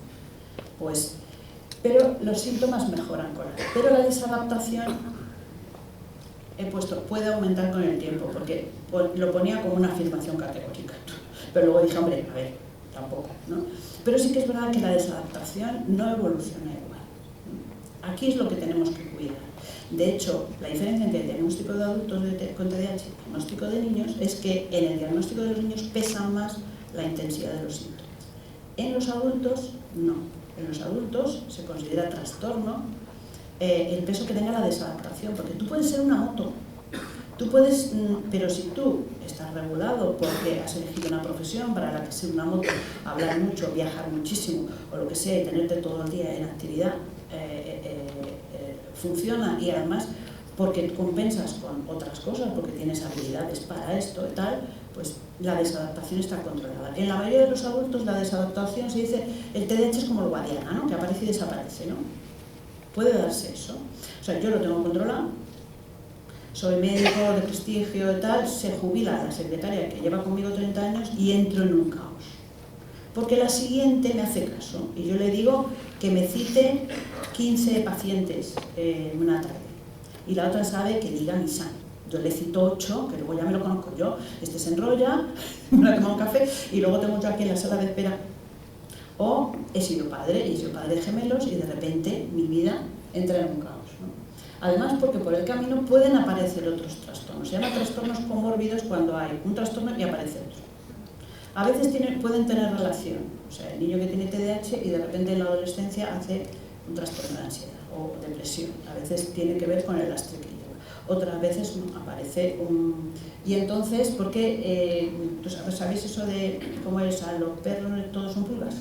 pues, pero los síntomas mejoran con la edad. Pero la desadaptación, he puesto, puede aumentar con el tiempo, porque lo ponía como una afirmación categórica. Pero luego dije, hombre, a ver, tampoco, ¿no? Pero sí que es verdad que la desadaptación no evoluciona igual. Aquí es lo que tenemos que cuidar. De hecho, la diferencia entre el diagnóstico de adultos con TDAH y el diagnóstico de niños es que en el diagnóstico de los niños pesa más la intensidad de los síntomas. En los adultos, no. En los adultos se considera trastorno el peso que tenga la desadaptación, porque tú puedes ser una moto. Tú puedes, pero si tú estás regulado porque has elegido una profesión para la que ser una moto, hablar mucho, viajar muchísimo o lo que sea y tenerte todo el día en actividad, funciona, y además porque compensas con otras cosas, porque tienes habilidades para esto y tal, pues la desadaptación está controlada. En la mayoría de los adultos la desadaptación se dice, el TDAH es como el Guadiana, ¿no? Que aparece y desaparece, ¿no? Puede darse eso. O sea, yo lo tengo controlado. Soy médico de prestigio y tal, se jubila la secretaria que lleva conmigo 30 años y entro en un caos. Porque la siguiente me hace caso y yo le digo que me cite 15 pacientes en una tarde. Y la otra sabe que diga misa. Yo le cito 8, que luego ya me lo conozco yo. Este se enrolla, me ha tomado un café y luego tengo yo aquí en la sala de espera. O he sido padre y he sido padre de gemelos y de repente mi vida entra en un caos, ¿no? Además, porque por el camino pueden aparecer otros trastornos. Se llaman trastornos comórbidos cuando hay un trastorno y aparece otro. A veces pueden tener relación. O sea, el niño que tiene TDAH y de repente en la adolescencia hace un trastorno de ansiedad o depresión. A veces tiene que ver con el lastre que lleva. Otras veces aparece un... Y entonces, ¿por qué? ¿Sabéis eso de cómo es a los perros todos son pulgas?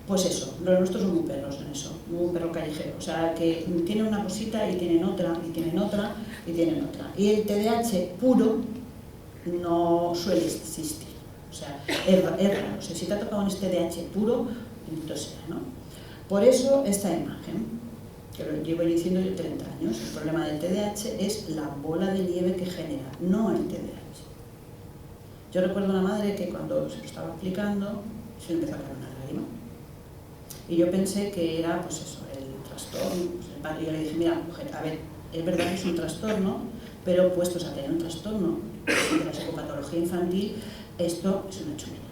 Pues eso, los nuestros son muy perros en eso, muy perro callejero. O sea, que tienen una cosita y tienen otra, y tienen otra, y tienen otra. Y el TDAH puro no suele existir. O sea, es raro. O sea, si te ha tocado un TDAH puro, entonces sea, ¿no? Por eso esta imagen, que lo llevo diciendo yo 30 años, el problema del TDAH es la bola de nieve que genera, no el TDAH. Yo recuerdo una madre que cuando se lo estaba explicando, se le empezó a caer una lágrima. Y yo pensé que era, pues eso, el trastorno. Y yo le dije, mira, mujer, a ver, es verdad que es un trastorno, pero puestos a tener un trastorno de la psicopatología infantil, esto es una chumina.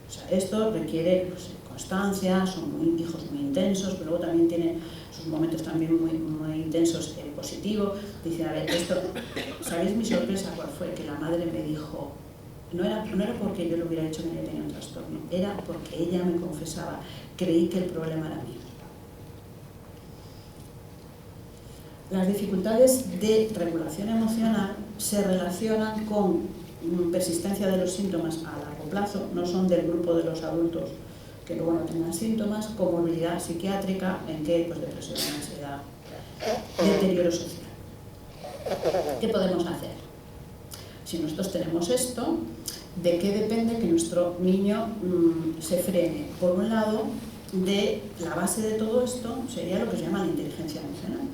O sea, esto requiere pues, constancia, son hijos muy intensos, pero luego también tiene sus momentos también muy intensos en positivo. Dicen, a ver, esto, ¿sabéis mi sorpresa cuál fue? Que la madre me dijo, no era porque yo le hubiera dicho que ella tenía un trastorno, era porque ella me confesaba, creí que el problema era mío. Las dificultades de regulación emocional se relacionan con persistencia de los síntomas a largo plazo, no son del grupo de los adultos que luego no tengan síntomas, comorbilidad psiquiátrica, en que pues depresión, ansiedad, deterioro social. ¿Qué podemos hacer? Si nosotros tenemos esto, ¿de qué depende que nuestro niño se frene? Por un lado, de la base de todo esto sería lo que se llama la inteligencia emocional.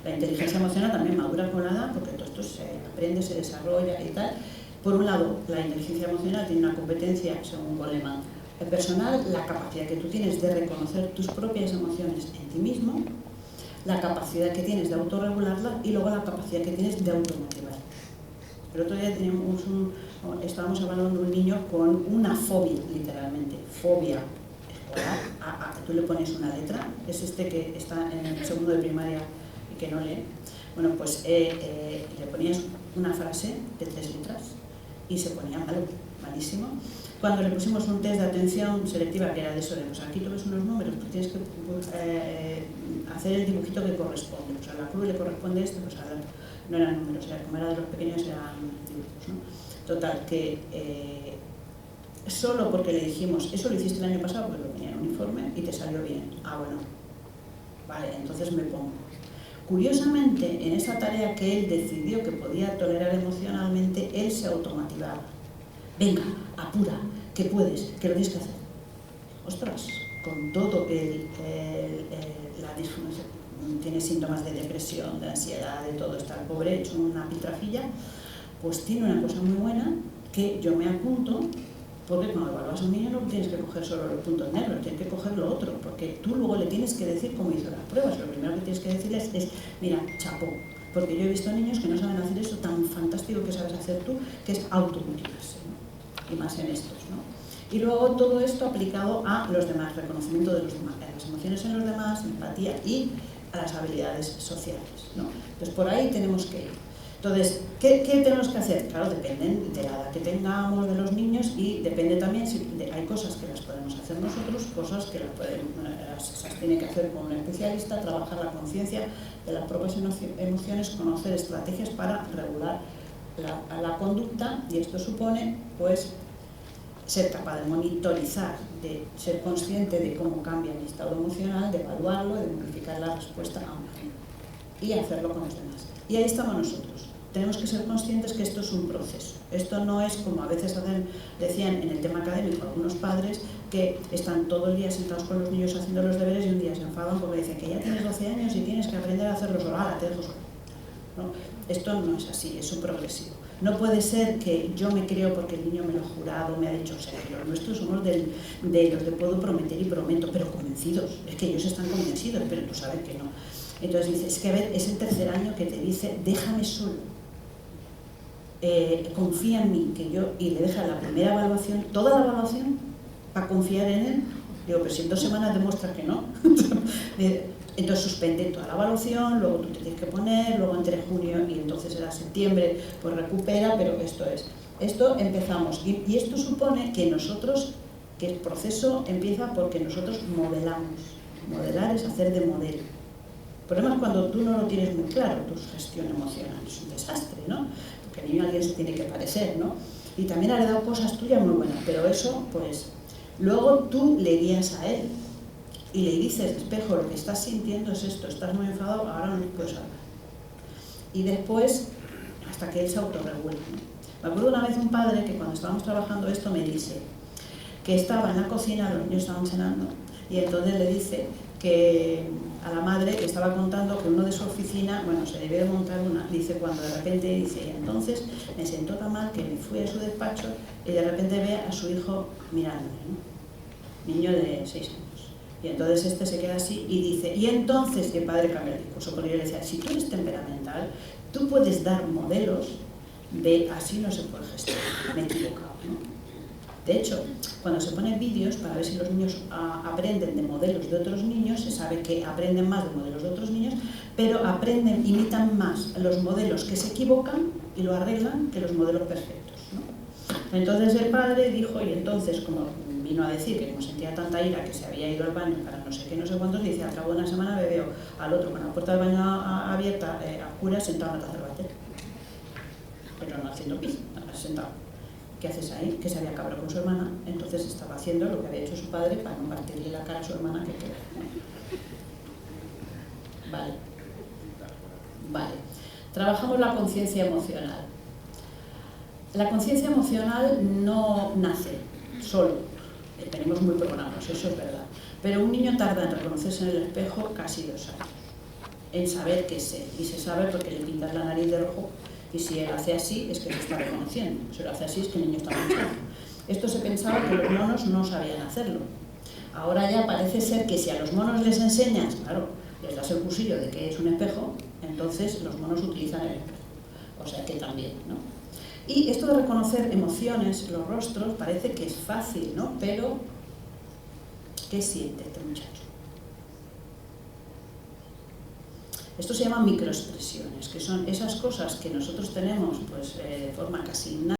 La inteligencia emocional también madura con la edad, porque todo esto se aprende, se desarrolla y tal. Por un lado, la inteligencia emocional tiene una competencia, según Goleman, personal, la capacidad que tú tienes de reconocer tus propias emociones en ti mismo, la capacidad que tienes de autorregularla y luego la capacidad que tienes de automotivar. El otro día estábamos hablando de un niño con una fobia, literalmente, fobia escolar. Tú le pones una letra, es este que está en el segundo de primaria y que no lee. Bueno, pues le ponías una frase de 3 letras y se ponía malísimo. Cuando le pusimos un test de atención selectiva, que era de eso, pues aquí tú ves unos números, pues tienes que hacer el dibujito que corresponde. Pues a la cruz le corresponde esto, pues no eran números, como era de los pequeños eran dibujos, ¿no? Total, que solo porque le dijimos, eso lo hiciste el año pasado porque lo tenía en un informe y te salió bien. Ah, bueno, vale, entonces me pongo. Curiosamente, en esa tarea que él decidió que podía tolerar emocionalmente, él se automotivaba. Venga, apura, que puedes, que lo tienes que hacer. Ostras, con todo la disfunción, tiene síntomas de depresión, de ansiedad, de todo, está el pobre hecho una piltrafilla, pues tiene una cosa muy buena que yo me apunto, porque cuando evalúas a un niño no tienes que coger solo los puntos negros, tienes que coger lo otro, porque tú luego le tienes que decir cómo hizo las pruebas. Lo primero que tienes que decirles es, mira, chapó, porque yo he visto niños que no saben hacer eso tan fantástico que sabes hacer tú, que es automotivarse, ¿no? Y más en estos, ¿no? Y luego todo esto aplicado a los demás, reconocimiento de los demás, a las emociones en los demás, empatía y a las habilidades sociales, ¿no? Entonces por ahí tenemos que ir. Entonces, ¿qué tenemos que hacer? Claro, dependen de la edad que tengamos de los niños y depende también si hay cosas que las podemos hacer nosotros, cosas que las tiene que hacer con un especialista, trabajar la conciencia de las propias emociones, conocer estrategias para regular la conducta, y esto supone, pues, ser capaz de monitorizar, de ser consciente de cómo cambia mi estado emocional, de evaluarlo, de modificar la respuesta a un cambio y hacerlo con los demás. Y ahí estamos nosotros. Tenemos que ser conscientes que esto es un proceso. Esto no es como a veces decían en el tema académico algunos padres que están todo el día sentados con los niños haciendo los deberes y un día se enfadan porque dicen que ya tienes 12 años y tienes que aprender a hacerlos solo. ¡Hala, te dejo solo! ¿No? Esto no es así, es un progresivo. No puede ser que yo me creo porque el niño me lo ha jurado, me ha dicho, o sea, que los nuestros somos de los de puedo prometer y prometo, pero convencidos. Es que ellos están convencidos, pero tú sabes que no. Entonces dices, es que a ver, es el tercer año que te dice, déjame solo, confía en mí, que yo, y le deja la primera evaluación, toda la evaluación, para confiar en él. Digo, pero si en 2 semanas demuestra que no. Entonces suspende toda la evaluación, luego tú te tienes que poner, luego entre junio y entonces era septiembre, pues recupera, pero esto empezamos. Y esto supone que nosotros, que el proceso empieza porque nosotros modelamos. Modelar es hacer de modelo. El problema es cuando tú no lo tienes muy claro, tu gestión emocional es un desastre, ¿no? Porque el niño a alguien se tiene que parecer, ¿no? Y también ha dado cosas tuyas muy buenas, pero eso, pues, luego tú le guías a él y le dices, espejo, lo que estás sintiendo es esto, estás muy enfadado, ahora no puedes hablar. Y después, hasta que él se autorregula, ¿no? Me acuerdo una vez un padre que cuando estábamos trabajando esto me dice que estaba en la cocina, los niños estaban cenando, y entonces le dice que a la madre que estaba contando que uno de su oficina, bueno, se debió de montar una, dice, cuando de repente dice, y entonces me sentó tan mal que me fui a su despacho y de repente ve a su hijo mirándome, ¿no? Niño de 6 años. Y entonces este se queda así y dice, y entonces que padre cambia el discurso, porque yo le decía, si tú eres temperamental, tú puedes dar modelos de así no se puede gestionar, me he equivocado, ¿no? De hecho, cuando se ponen vídeos para ver si los niños aprenden de modelos de otros niños, se sabe que aprenden más de modelos de otros niños, pero imitan más los modelos que se equivocan y lo arreglan que los modelos perfectos, ¿no? Entonces el padre dijo, y entonces como vino a decir que como sentía tanta ira que se había ido al baño para no sé qué, no sé cuántos, dice, al cabo de una semana me veo al otro con la puerta del baño abierta, a oscuras, sentado en la taza del váter. Pero no haciendo pis, sentado. ¿Qué haces ahí? Que se había cabrado con su hermana, entonces estaba haciendo lo que había hecho su padre para no partirle la cara a su hermana que queda. Vale. Trabajamos la conciencia emocional. La conciencia emocional no nace solo, tenemos muy programados, eso es verdad, pero un niño tarda en reconocerse en el espejo casi 2 años, en saber qué es él, y se sabe porque le pintas la nariz de rojo, y si él hace así es que se está reconociendo, si lo hace así es que el niño está pensando. Esto se pensaba que los monos no sabían hacerlo. Ahora ya parece ser que si a los monos les enseñas, claro, les das el cursillo de que es un espejo, entonces los monos utilizan el espejo. O sea que también, ¿no? Y esto de reconocer emociones, los rostros, parece que es fácil, ¿no? Pero, ¿qué siente este muchacho? Esto se llama microexpresiones, que son esas cosas que nosotros tenemos pues, de forma casi innata,